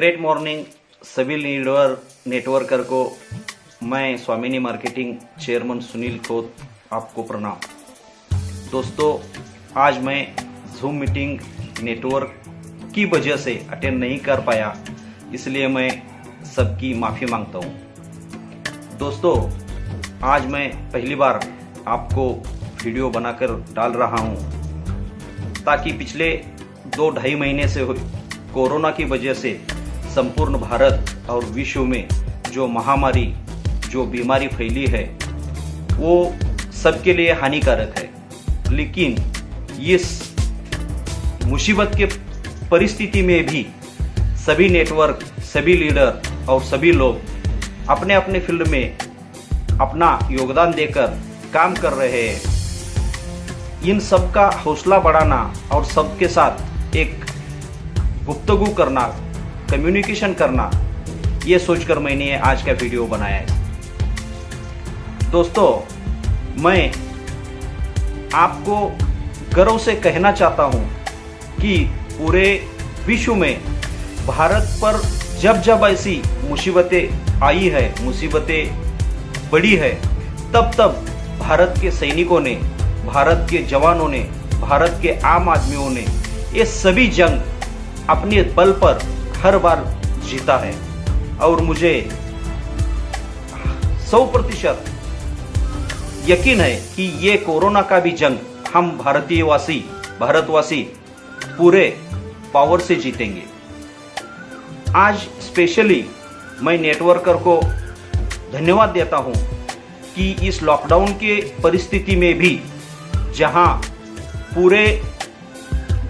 Great morning सभी leader networker को मैं स्वामिनी मार्केटिंग चेयरमैन सुनील खोत आपको प्रणाम। दोस्तों, आज मैं जूम मीटिंग नेटवर्क की वजह से अटेंड नहीं कर पाया, इसलिए मैं सबकी माफ़ी मांगता हूँ। दोस्तों, आज मैं पहली बार आपको वीडियो बनाकर डाल रहा हूँ ताकि पिछले 2-2.5 महीने से कोरोना की वजह से संपूर्ण भारत और विश्व में जो महामारी, जो बीमारी फैली है, वो सबके लिए हानिकारक है। लेकिन इस मुसीबत के परिस्थिति में भी सभी नेटवर्क, सभी लीडर और सभी लोग अपने अपने फील्ड में अपना योगदान देकर काम कर रहे हैं। इन सब का हौसला बढ़ाना और सबके साथ एक गुफ्तगू करना, कम्युनिकेशन करना, ये सोचकर मैंने आज का वीडियो बनाया है। दोस्तों, मैं आपको गर्व से कहना चाहता हूं कि पूरे विश्व में भारत पर जब जब ऐसी मुसीबतें आई है, मुसीबतें बढ़ी है, तब तब भारत के सैनिकों ने, भारत के जवानों ने, भारत के आम आदमियों ने ये सभी जंग अपने बल पर हर बार जीता है। और मुझे 100% यकीन है कि ये कोरोना का भी जंग हम भारतवासी पूरे पावर से जीतेंगे। आज स्पेशली मैं नेटवर्कर को धन्यवाद देता हूं कि इस लॉकडाउन के परिस्थिति में भी, जहां पूरे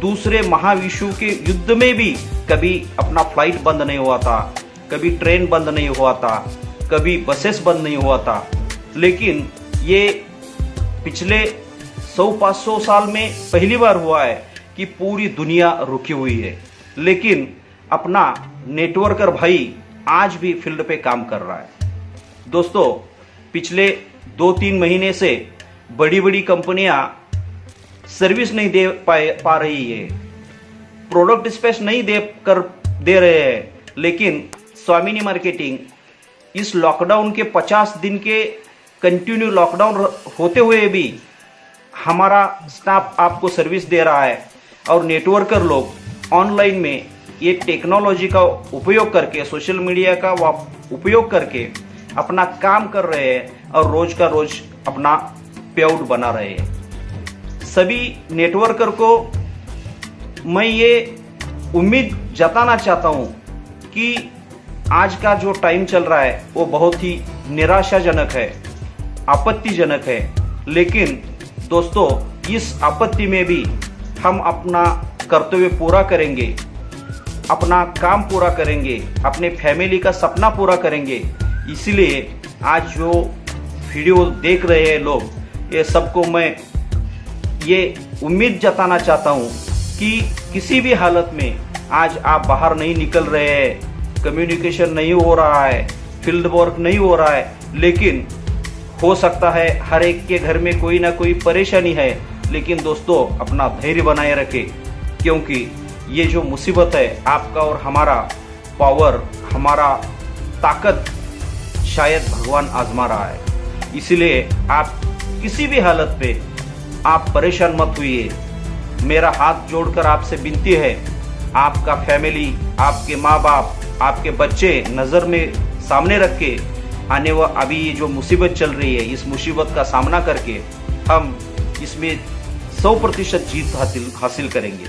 दूसरे महाविश्व के युद्ध में भी कभी अपना फ्लाइट बंद नहीं हुआ था, कभी ट्रेन बंद नहीं हुआ था, कभी बसेस बंद नहीं हुआ था, लेकिन ये पिछले 100-500 साल में पहली बार हुआ है कि पूरी दुनिया रुकी हुई है। लेकिन अपना नेटवर्कर भाई आज भी फील्ड पे काम कर रहा है। दोस्तों, पिछले 2-3 महीने से बड़ी बड़ी कंपनियां सर्विस नहीं दे पा रही है, प्रोडक्ट स्पेस नहीं दे रहे हैं, लेकिन स्वामिनी मार्केटिंग इस लॉकडाउन के 50 दिन के कंटिन्यू लॉकडाउन होते हुए भी हमारा स्टाफ आपको सर्विस दे रहा है। और नेटवर्कर लोग ऑनलाइन में ये टेक्नोलॉजी का उपयोग करके, सोशल मीडिया का उपयोग करके अपना काम कर रहे हैं और रोज का रोज अपना पेआउट बना रहे हैं। सभी नेटवर्कर को मैं ये उम्मीद जताना चाहता हूं कि आज का जो टाइम चल रहा है वो बहुत ही निराशाजनक है, आपत्तिजनक है। लेकिन दोस्तों, इस आपत्ति में भी हम अपना कर्तव्य पूरा करेंगे, अपना काम पूरा करेंगे, अपने फैमिली का सपना पूरा करेंगे। इसलिए आज जो वीडियो देख रहे हैं लोग, ये सबको मैं ये उम्मीद जताना चाहता हूं कि किसी भी हालत में आज आप बाहर नहीं निकल रहे हैं, कम्युनिकेशन नहीं हो रहा है, फील्ड वर्क नहीं हो रहा है, लेकिन हो सकता है हर एक के घर में कोई ना कोई परेशानी है। लेकिन दोस्तों, अपना धैर्य बनाए रखें, क्योंकि ये जो मुसीबत है, आपका और हमारा पावर, हमारा ताकत शायद भगवान आजमा रहा है। इसलिए आप किसी भी हालत पे आप परेशान मत हुइए। मेरा हाथ जोड़कर आपसे विनती है, आपका फैमिली, आपके माँ बाप, आपके बच्चे नज़र में सामने रख के अभी ये जो मुसीबत चल रही है, इस मुसीबत का सामना करके हम इसमें 100% जीत हासिल करेंगे।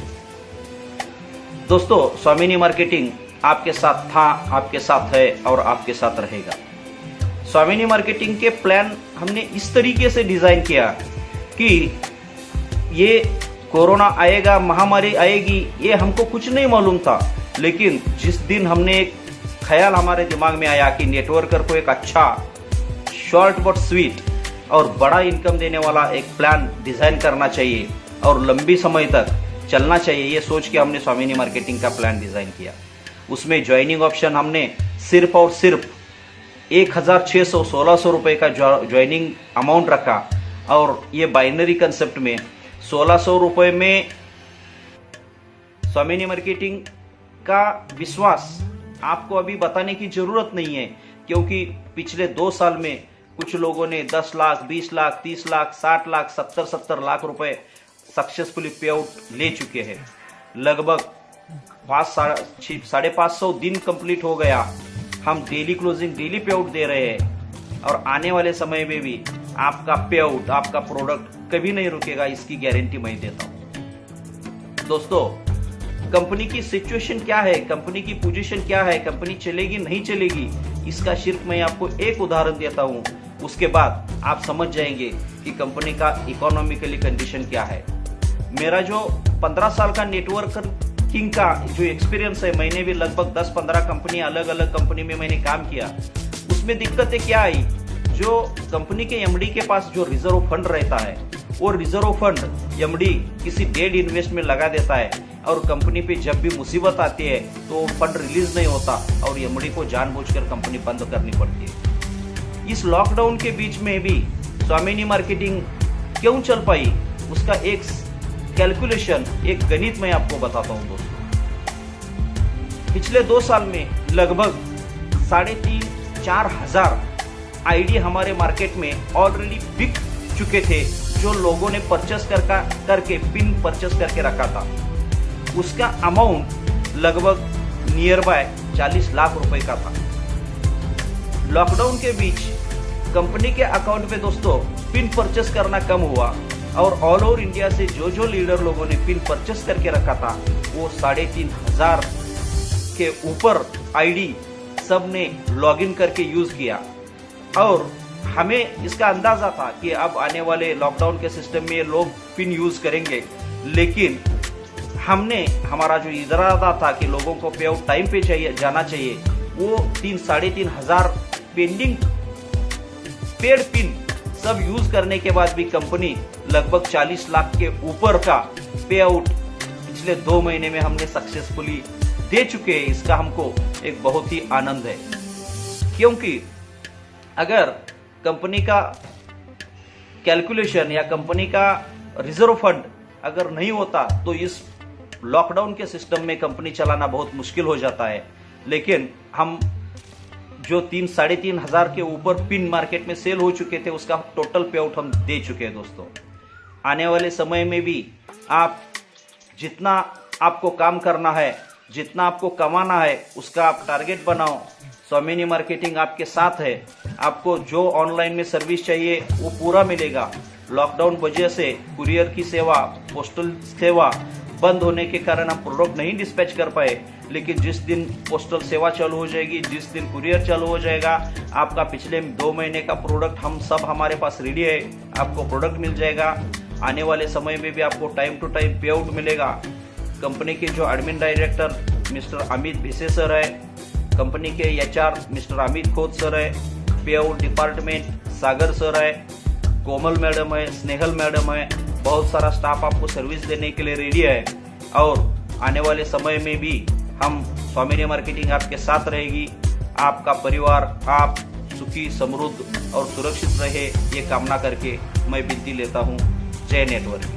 दोस्तों, स्वामिनी मार्केटिंग आपके साथ था, आपके साथ है और आपके साथ रहेगा। स्वामिनी मार्केटिंग के प्लान हमने इस तरीके से डिज़ाइन किया कि ये कोरोना आएगा, महामारी आएगी, ये हमको कुछ नहीं मालूम था। लेकिन जिस दिन हमने एक ख्याल हमारे दिमाग में आया कि नेटवर्कर को एक अच्छा, शॉर्ट बट स्वीट और बड़ा इनकम देने वाला एक प्लान डिज़ाइन करना चाहिए और लंबी समय तक चलना चाहिए, ये सोच के हमने स्वामिनी मार्केटिंग का प्लान डिज़ाइन किया। उसमें ज्वाइनिंग ऑप्शन हमने सिर्फ और सिर्फ 1,600-1,600 रुपये का ज्वाइनिंग अमाउंट रखा। और ये बाइनरी कंसेप्ट में 1,600 रुपये में स्वामिनी मार्केटिंग का विश्वास आपको अभी बताने की जरूरत नहीं है, क्योंकि पिछले 2 साल में कुछ लोगों ने 10 लाख, 20 लाख, 30 लाख, 60 लाख, 70 लाख रुपए सक्सेसफुली पे आउट ले चुके हैं। लगभग 550 दिन कंप्लीट हो गया। हम डेली क्लोजिंग, डेली पे आउट दे रहे हैं और आने वाले समय में भी आपका पे आउट, आपका प्रोडक्ट कभी नहीं रुकेगा, इसकी गारंटी मैं देता हूं। दोस्तों, कंपनी की सिचुएशन क्या है, कंपनी की पोजीशन क्या है, कंपनी चलेगी नहीं चलेगी, इसका सिर्फ मैं आपको एक उदाहरण देता हूं। उसके बाद आप समझ जाएंगे कि कंपनी का इकोनॉमिकली कंडीशन क्या है। मेरा जो 15 साल का नेटवर्किंग का जो एक्सपीरियंस है, मैंने भी लगभग 10-15 कंपनी, अलग अलग कंपनी में मैंने काम किया। उसमें दिक्कतें क्या आई, जो कंपनी के एमडी के पास जो रिजर्व फंड रहता है, वो रिजर्व फंड एमडी किसी डेड इन्वेस्ट में लगा देता है और कंपनी पे जब भी मुसीबत आती है तो फंड रिलीज नहीं होता और एमडी को जानबूझकर कंपनी बंद करनी पड़ती है। इस लॉकडाउन के बीच में भी स्वामिनी मार्केटिंग क्यों चल पाई, उसका एक कैलकुलेशन, एक गणित मैं आपको बताता हूं दोस्तों। पिछले 2 साल में लगभग 3,500-4 हजार आईडी हमारे मार्केट में ऑलरेडी बिक चुके थे, जो लोगों ने परचेस करके पिन परचेस करके रखा था। उसका अमाउंट लगभग नियर बाय 40 लाख रुपए का था। लॉकडाउन के बीच कंपनी के अकाउंट में दोस्तों पिन परचेस करना कम हुआ और ऑल ओवर इंडिया से जो लीडर लोगों ने पिन परचेस करके रखा था, वो 3,500 के ऊपर आईडी सब ने लॉगिन करके यूज किया। और हमें इसका अंदाजा था कि अब आने वाले लॉकडाउन के सिस्टम में लोग पिन यूज करेंगे, लेकिन हमने, हमारा जो इरादा था कि लोगों को पे आउट टाइम पे जाना चाहिए, वो 3-3.5 हजार पेंडिंग पेड पिन सब यूज करने के बाद भी कंपनी लगभग 40 लाख के ऊपर का पे आउट पिछले 2 महीने में हमने सक्सेसफुली दे चुके हैं। इसका हमको एक बहुत ही आनंद है, क्योंकि अगर कंपनी का कैलकुलेशन या कंपनी का रिजर्व फंड अगर नहीं होता तो इस लॉकडाउन के सिस्टम में कंपनी चलाना बहुत मुश्किल हो जाता है। लेकिन हम जो 3-3.5 हजार के ऊपर पिन मार्केट में सेल हो चुके थे, उसका टोटल पे आउट हम दे चुके हैं दोस्तों। आने वाले समय में भी आप जितना आपको काम करना है, जितना आपको कमाना है, उसका आप टारगेट बनाओ। स्वामिनी मार्केटिंग आपके साथ है। आपको जो ऑनलाइन में सर्विस चाहिए वो पूरा मिलेगा। लॉकडाउन वजह से कुरियर की सेवा, पोस्टल सेवा बंद होने के कारण हम प्रोडक्ट नहीं डिस्पैच कर पाए, लेकिन जिस दिन पोस्टल सेवा चालू हो जाएगी, जिस दिन कुरियर चालू हो जाएगा, आपका पिछले 2 महीने का प्रोडक्ट हम सब हमारे पास रेडी है, आपको प्रोडक्ट मिल जाएगा। आने वाले समय में भी आपको टाइम टू टाइम पे आउट मिलेगा। कंपनी के जो admin director mister Amit Bhise sir है, कंपनी के HR mister Amit Khot sir है, पे आउट डिपार्टमेंट सागर सर है, कोमल मैडम है, स्नेहल मैडम है, बहुत सारा स्टाफ आपको सर्विस देने के लिए रेडी है। और आने वाले समय में भी हम स्वामिनी मार्केटिंग आपके साथ रहेगी। आपका परिवार, आप सुखी, समृद्ध और सुरक्षित रहे, ये कामना करके मैं विनती लेता हूँ। जय नेटवर्क।